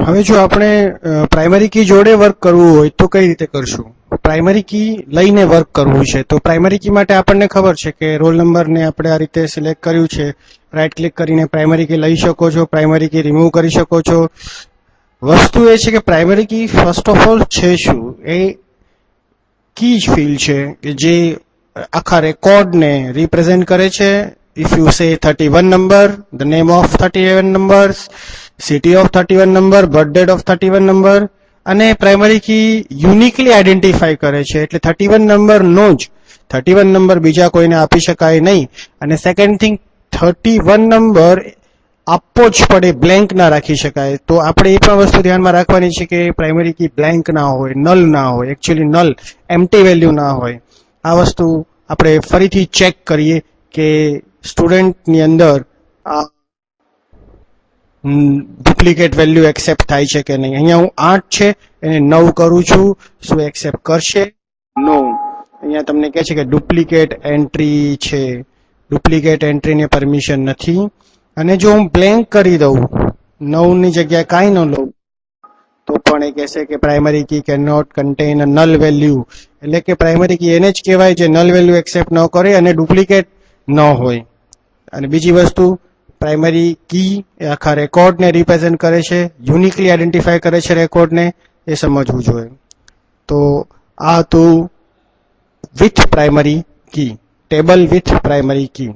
હવે જો આપણે પ્રાઇમરી કી જોડે વર્ક કરવું હોય તો કઈ રીતે કરશું? પ્રાઇમરી કી લઈને વર્ક કરવું છે તો પ્રાઇમરી કી માટે આપણને ખબર છે કે રોલ નંબરને આપણે આ રીતે સિલેક્ટ કર્યું છે, રાઈટ ક્લિક કરીને પ્રાઇમરી કી લઈ શકો છો, પ્રાઇમરી કી રિમૂવ કરી શકો છો. વસ્તુ એ છે કે primary key first of all છે શું? એ કી ફિલ્ડ છે કે જે આખા રેકોર્ડને રિપ્રેઝેન્ટ કરે છે. If you say 31 number, the name of 31 numbers, city of 31 number, birth date of 31 number, અને પ્રાઇમરી કી યુનિકલી આઈડેન્ટિફાઈ કરે છે એટલે 31 નંબર નો જ 31 નંબર બીજા કોઈને આપી શકાય નહીં. અને સેકન્ડ થિંગ, 31 નંબર આપવો જ પડે, બ્લેન્ક ના રાખી શકાય. તો આપણે એ પણ વસ્તુ ધ્યાનમાં રાખવાની છે કે પ્રાઇમરી કી બ્લેન્ક ના હોય, નલ ના હોય, એકચ્યુઅલી નલ એમ્પ્ટી વેલ્યુ ના હોય. આ વસ્તુ આપણે ફરીથી ચેક કરીએ કે સ્ટુડન્ટની અંદર આ ડુપ્લિકેટ વેલ્યુ એક્સેપ્ટ થાય છે કે નહીં. અહીંયા હું 8 છે એને 9 કરું છું, શું એક્સેપ્ટ કરશે? નો. અહીંયા તમને કહે છે કે ડુપ્લિકેટ એન્ટ્રી છે, ડુપ્લિકેટ એન્ટ્રીને પરમિશન નથી. અને જો હું બ્લેન્ક કરી દઉં, 9 ની જગ્યાએ કાંઈ ન લઉં, તો પણ એ કહેશે કે primary key cannot contain a null value. એટલે કે પ્રાઇમરી કી એને જ કહેવાય જે નલ વેલ્યુ એક્સેપ્ટ ન કરે અને ડુપ્લિકેટ ન હોય. અને બીજી વસ્તુ, પ્રાઇમરી કી એ આખા રેકોર્ડને રિપ્રેઝેન્ટ કરે છે, યુનિકલી આઈડેન્ટિફાય કરે છે રેકોર્ડને, એ સમજવું જોઈએ. તો આ હતું with primary key, table with primary key.